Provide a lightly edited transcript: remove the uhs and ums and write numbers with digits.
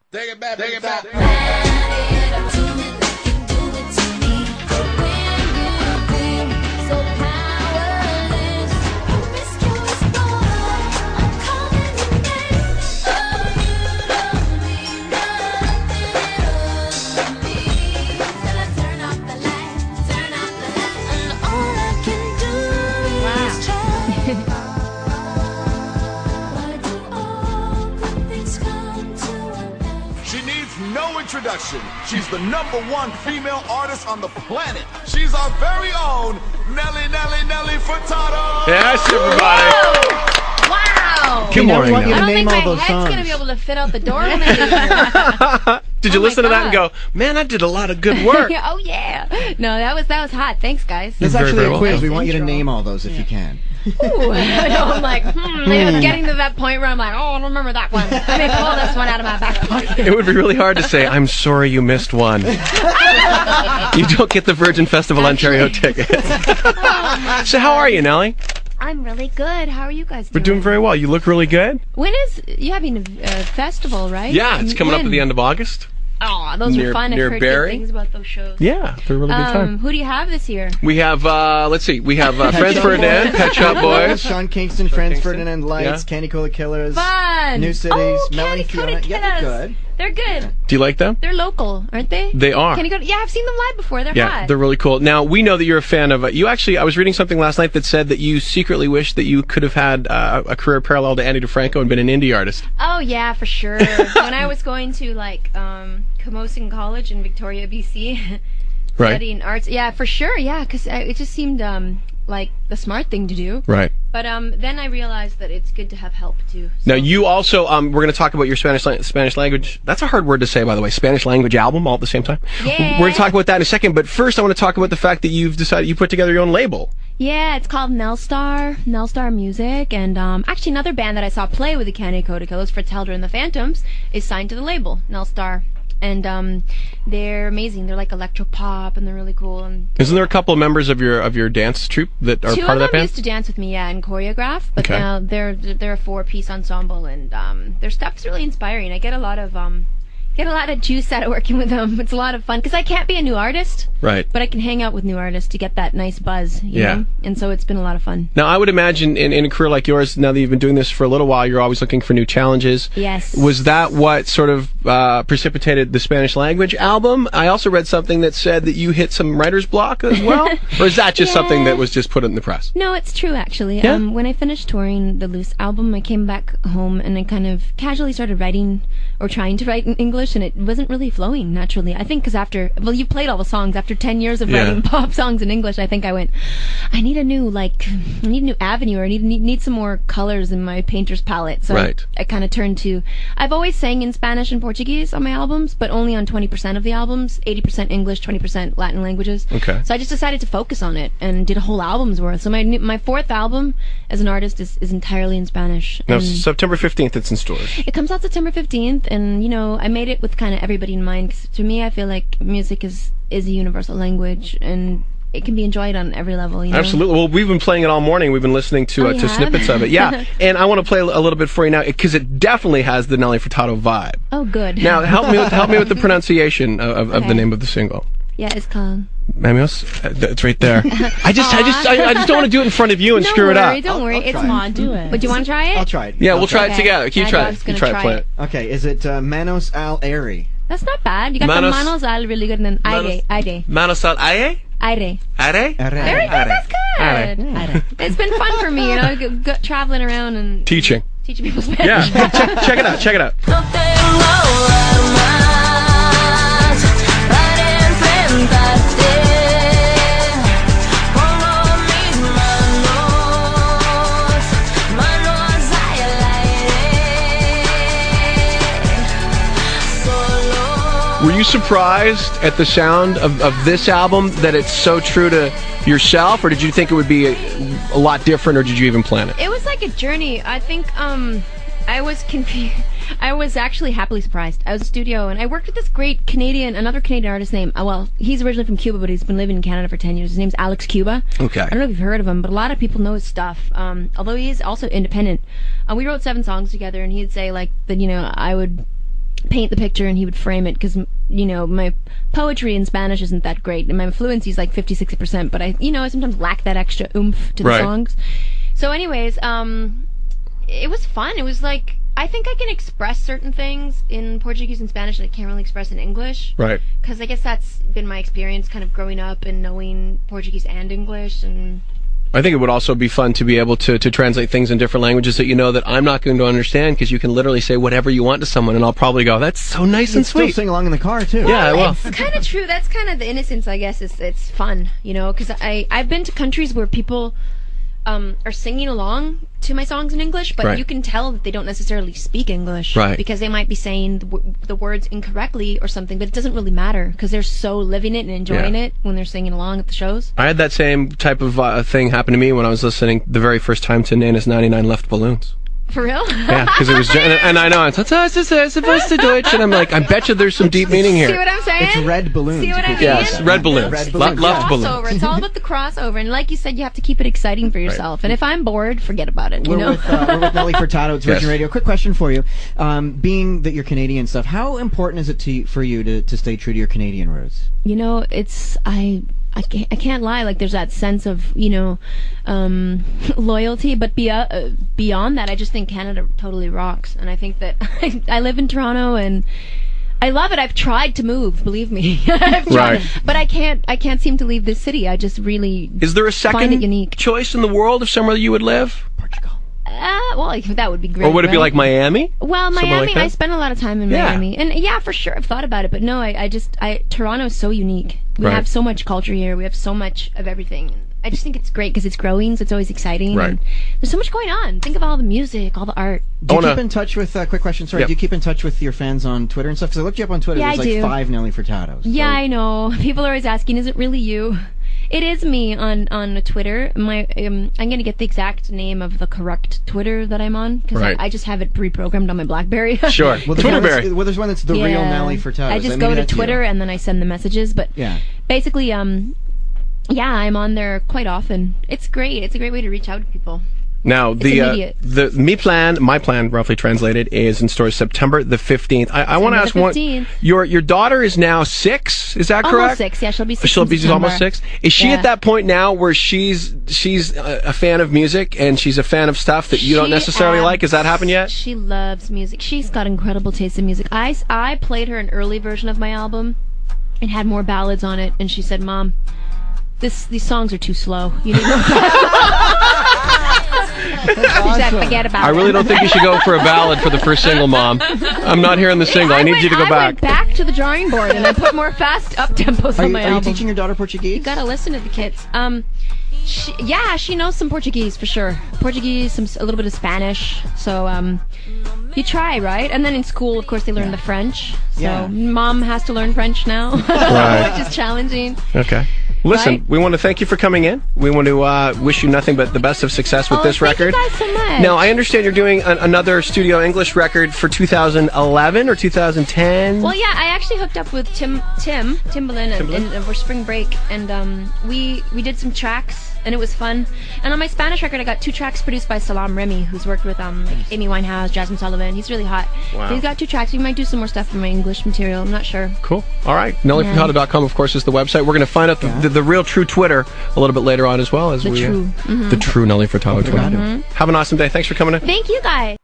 Take it back, take it back. She needs no introduction. She's the #1 female artist on the planet. She's our very own Nelly Furtado. Yes, everybody. Wow. Good morning. I don't think my head's going to be able to fit out the door when I leave here. Did you listen to that and go, man, I did a lot of good work? Oh, yeah. No, that was hot. Thanks, guys. There's actually a quiz. We want you to name all those if you can. Ooh, I know, I'm like, getting to that point where I'm like, oh, I don't remember that one. Let me pull this one out of my back pocket. It would be really hard to say, I'm sorry you missed one. You don't get the Virgin Festival Ontario tickets. So how are you, Nelly? I'm really good. How are you guys doing? We're doing very well. You look really good. When is you having a festival, right? Yeah, it's coming up at the end of August. Oh, those are fun. I've heard good things about those shows. Yeah, they're really good fun. Who do you have this year? We have, let's see, we have Franz Ferdinand, Pet Shop Boys. Sean Kingston, Franz Ferdinand, Lights, Candy Cola Killers. Fun! New Cities, Melanie Candy Cola Killers. Yeah, they're good. They're good. Do you like them? They're local, aren't they? They are. Yeah, I've seen them live before. They're hot. They're really cool. Now, we know that you're a fan of, you actually, I was reading something last night that said that you secretly wish that you could have had a career parallel to Andy DeFranco and been an indie artist. Oh, yeah, for sure. When I was going to, like, Camosun College in Victoria, BC, studying arts. Yeah, for sure, yeah, because it just seemed like the smart thing to do. Right. But then I realized that it's good to have help, too. So. Now, you also, we're going to talk about your Spanish language. That's a hard word to say, by the way. Spanish language album all at the same time. Yeah. We're going to talk about that in a second. But first, I want to talk about the fact that you've decided you put together your own label. Yeah, it's called Nelstar Music. And actually, another band that I saw play with the Candy Cola Killers, Fratelda and the Phantoms, is signed to the label, Nelstar. And they're amazing. They're like electro-pop, and they're really cool. And isn't there a couple of members of your dance troupe that are part of that band? Two of them used to dance with me, and choreograph. But now they're a 4-piece ensemble, and their stuff's really inspiring. I get a lot of juice out of working with them. It's a lot of fun because I can't be a new artist, right? But I can hang out with new artists to get that nice buzz, you know? And so it's been a lot of fun. Now, I would imagine in a career like yours, now that you've been doing this for a little while, you're always looking for new challenges. Yes. Was that what sort of precipitated the Spanish language album? I also read something that said that you hit some writer's block as well, or is that just something that was just put in the press? No, it's true actually. Yeah? When I finished touring the Loose album, I came back home and I kind of casually started writing or trying to write in English, and it wasn't really flowing naturally. I think because you played all the songs. After 10 years of writing pop songs in English, I think I went, I need a new avenue, or I need some more colors in my painter's palette. So I kind of turned to, I've always sang in Spanish and Portuguese on my albums, but only on 20% of the albums, 80% English, 20% Latin languages. Okay. So I just decided to focus on it and did a whole album's worth. So my fourth album as an artist is entirely in Spanish. Now, September 15th, it's in stores. It comes out September 15th, and I made it with kind of everybody in mind. 'Cause to me, I feel like music is a universal language, and it can be enjoyed on every level. Absolutely. Well, we've been playing it all morning. We've been listening to snippets of it. Yeah, and I want to play a little bit for you now because it definitely has the Nelly Furtado vibe. Oh, good. Now, help me with the pronunciation of the name of the single. Yeah, it's called Mamios. It's right there. I just don't want to do it in front of you and screw it up. Don't worry. It's Mom. Do it. But do you want to try it? I'll try it. Yeah, we'll try it together. You try it. Play it. Okay. Is it Manos al Aire? That's not bad. You got the manos al really good, and then aire. Manos al aire? Aire. Aire? Very good. That's good. Aire. It's been fun for me, traveling around and teaching people Spanish. Yeah. Check it out. Check it out. Were you surprised at the sound of this album, that it's so true to yourself, or did you think it would be a lot different, or did you even plan it? It was like a journey. I think I was confused. I was actually happily surprised. I was in the studio, and I worked with this great another Canadian artist named, he's originally from Cuba, but he's been living in Canada for 10 years. His name's Alex Cuba. Okay. I don't know if you've heard of him, but a lot of people know his stuff, although he is also independent. We wrote 7 songs together, and he'd say, I would paint the picture and he would frame it, because, you know, my poetry in Spanish isn't that great, and my fluency is like 50-60%, but I sometimes lack that extra oomph to the songs. So anyways, it was fun. It was like, I think I can express certain things in Portuguese and Spanish that I can't really express in English. Right. Because I guess that's been my experience kind of growing up and knowing Portuguese and English. And I think it would also be fun to be able to translate things in different languages that you know that I'm not going to understand, because you can literally say whatever you want to someone and I'll probably go, that's so nice and sweet. Still sing along in the car, too. Yeah, well. It's kind of true. That's kind of the innocence, I guess. It's fun, you know, because I've been to countries where people are singing along to my songs in English, but you can tell that they don't necessarily speak English, because they might be saying the words incorrectly or something, but it doesn't really matter because they're so living it and enjoying it when they're singing along at the shows. I had that same type of thing happen to me when I was listening the very first time to Nana's 99 Left Balloons. For real? Yeah, because it was, and I know, it's supposed to Deutsch, and I'm like, I bet you there's some deep meaning here. See what I'm saying? It's red balloons. See what I mean? Yes, red balloons. Red balloons. Left balloons. Crossover. It's all about the crossover, and like you said, you have to keep it exciting for yourself. And if I'm bored, forget about it. We're with Nelly Furtado. It's Virgin Radio. Quick question for you: being that you're Canadian and stuff, how important is it for you to stay true to your Canadian roots? You know, I can't lie. Like, there's that sense of, you know, loyalty, but beyond that, I just think Canada totally rocks. And I think that I live in Toronto and I love it. I've tried to move, believe me. I've tried, but I can't seem to leave this city. I just really Is there a find it unique. second choice in the world of somewhere you would live? Portugal. Well, that would be great. Or would it be like Miami? Well, Somewhere Miami, like that? I spent a lot of time in Miami. And yeah, for sure, I've thought about it. But no, Toronto's so unique. We have so much culture here. We have so much of everything. I just think it's great because it's growing, so it's always exciting. And there's so much going on. Think of all the music, all the art. Do you keep in touch with, quick question, sorry, do you keep in touch with your fans on Twitter and stuff? Because I looked you up on Twitter, there's like 5 Nelly Furtados. Yeah, I know. People are always asking, is it really you? It is me on Twitter. I'm going to get the exact name of the correct Twitter that I'm on, because I just have it pre-programmed on my BlackBerry. Sure. Well, Twitterberry. Well, there's one that's the real Nelly Furtado. I just go to Twitter and then I send the messages. But basically, yeah, I'm on there quite often. It's great. It's a great way to reach out to people. Now, my plan, roughly translated, is in stores September the 15th. I want to ask one. Your daughter is now 6, is that correct? Almost 6, yeah. She'll be 6. She'll be almost 6. Is she at that point now where she's a fan of music and she's a fan of stuff that you don't necessarily like? Has that happened yet? She loves music. She's got incredible taste in music. I played her an early version of my album. It had more ballads on it, and she said, "Mom, these songs are too slow. You need more." Forget about I really don't think you should go for a ballad for the first single, Mom. I'm not hearing the single. I need you to go back. I went back to the drawing board and I put more fast up tempos on my album. Are you teaching your daughter Portuguese? You gotta listen to the kids. She knows some Portuguese for sure. Portuguese, a little bit of Spanish. So you try, right? And then in school, of course, they learn the French. So Mom has to learn French now, which is challenging. Okay. Listen, we want to thank you for coming in. We want to wish you nothing but the best of success with this record. Thank you guys so much. Now, I understand you're doing another studio English record for 2011 or 2010. Well, yeah, I actually hooked up with Timbaland for spring break, and we did some tracks, and it was fun. And on my Spanish record, I got 2 tracks produced by Salam Remy, who's worked with like Amy Winehouse, Jasmine Sullivan. He's really hot. Wow. So he's got 2 tracks. We might do some more stuff for my English material. I'm not sure. Cool. All right. NellyFurtado.com, of course, is the website. We're going to find out the real true Twitter a little bit later on as well. The true Nelly Furtado Twitter. Have an awesome day. Thanks for coming in. Thank you, guys.